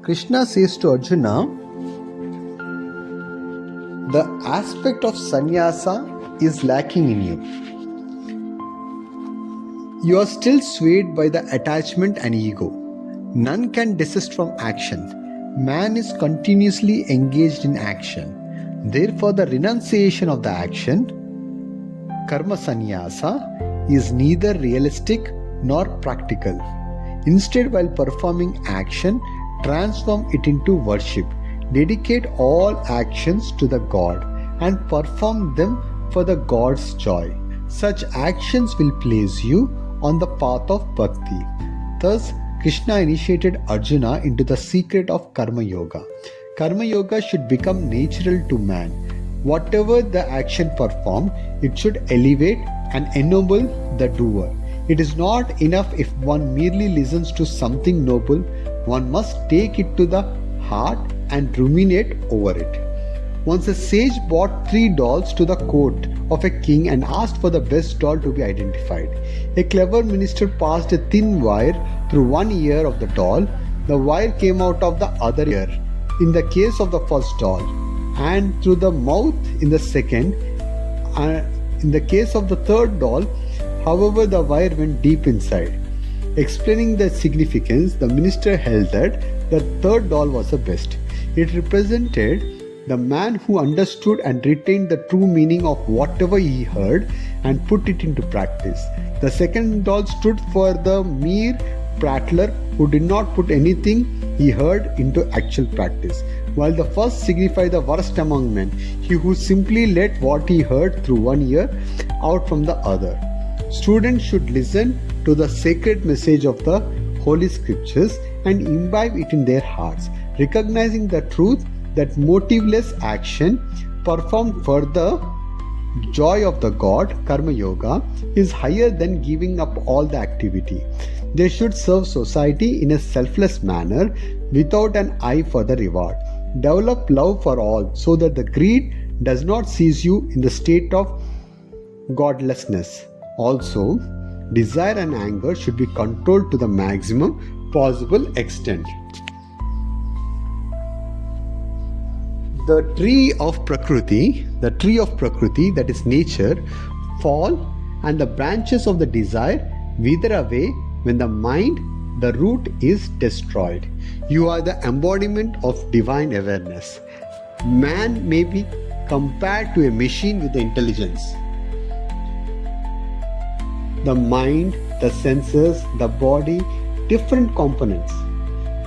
Krishna says to Arjuna, the aspect of sannyasa is lacking in you. You are still swayed by the attachment and ego. None can desist from action. Man is continuously engaged in action. Therefore, the renunciation of the action, karma sannyasa, is neither realistic nor practical. Instead, while performing action, transform it into worship. Dedicate all actions to the God and perform them for the God's joy. Such actions will place you on the path of bhakti. Thus, Krishna initiated Arjuna into the secret of Karma Yoga. Karma Yoga should become natural to man. Whatever the action performed, it should elevate and ennoble the doer. It is not enough if one merely listens to something noble. One must take it to the heart and ruminate over it. Once a sage brought 3 dolls to the court of a king and asked for the best doll to be identified. A clever minister passed a thin wire through one ear of the doll. The wire came out of the other ear in the case of the first doll, and through the mouth in the second. In the case of the third doll, however, the wire went deep inside. Explaining the significance, the minister held that the third doll was the best. It represented the man who understood and retained the true meaning of whatever he heard and put it into practice. The second doll stood for the mere prattler who did not put anything he heard into actual practice, while the first signified the worst among men, he who simply let what he heard through one ear out from the other. Students should listen to the sacred message of the Holy Scriptures and imbibe it in their hearts, recognizing the truth that motiveless action performed for the joy of the God, Karma Yoga, is higher than giving up all the activity. They should serve society in a selfless manner without an eye for the reward. Develop love for all so that the greed does not seize you in the state of godlessness. Also, desire and anger should be controlled to the maximum possible extent. The tree of Prakriti, that is nature, fall, and the branches of the desire wither away when the mind, the root, is destroyed. You are the embodiment of divine awareness. Man may be compared to a machine with the intelligence. The mind, the senses, the body, different components.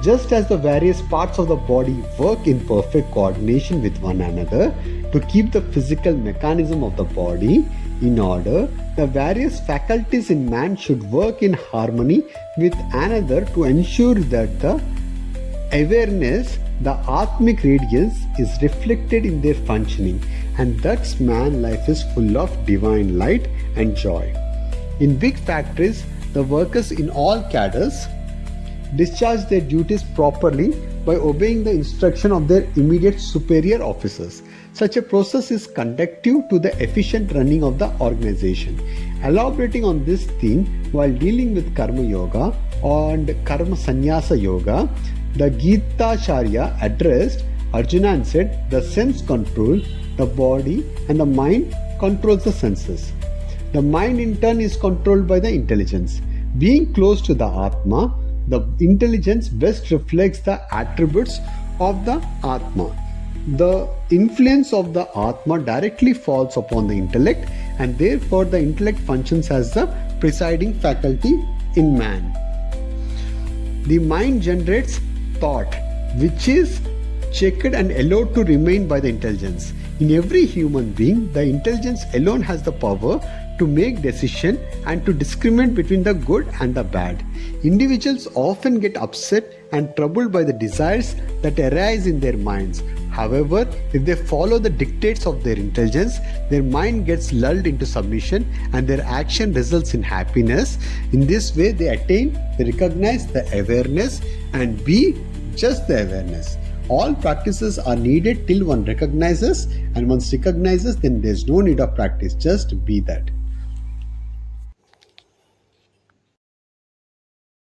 Just as the various parts of the body work in perfect coordination with one another to keep the physical mechanism of the body in order, the various faculties in man should work in harmony with another to ensure that the awareness, the Atmic radiance, is reflected in their functioning, and thus man life is full of divine light and joy. In big factories, the workers in all cadres discharge their duties properly by obeying the instruction of their immediate superior officers. Such a process is conducive to the efficient running of the organization. Elaborating on this theme while dealing with Karma Yoga and Karma Sannyasa Yoga, the Gita Charya addressed Arjuna and said, the sense control, the body and the mind controls the senses. The mind in turn is controlled by the intelligence. Being close to the Atma, the intelligence best reflects the attributes of the Atma. The influence of the Atma directly falls upon the intellect, and therefore the intellect functions as the presiding faculty in man. The mind generates thought, which is checked and allowed to remain by the intelligence. In every human being, the intelligence alone has the power to make decision and to discriminate between the good and the bad. Individuals often get upset and troubled by the desires that arise in their minds. However, if they follow the dictates of their intelligence, their mind gets lulled into submission and their action results in happiness. In this way, they recognize the awareness and be just the awareness. All practices are needed till one recognizes, and once recognizes, then there's no need of practice, just be that.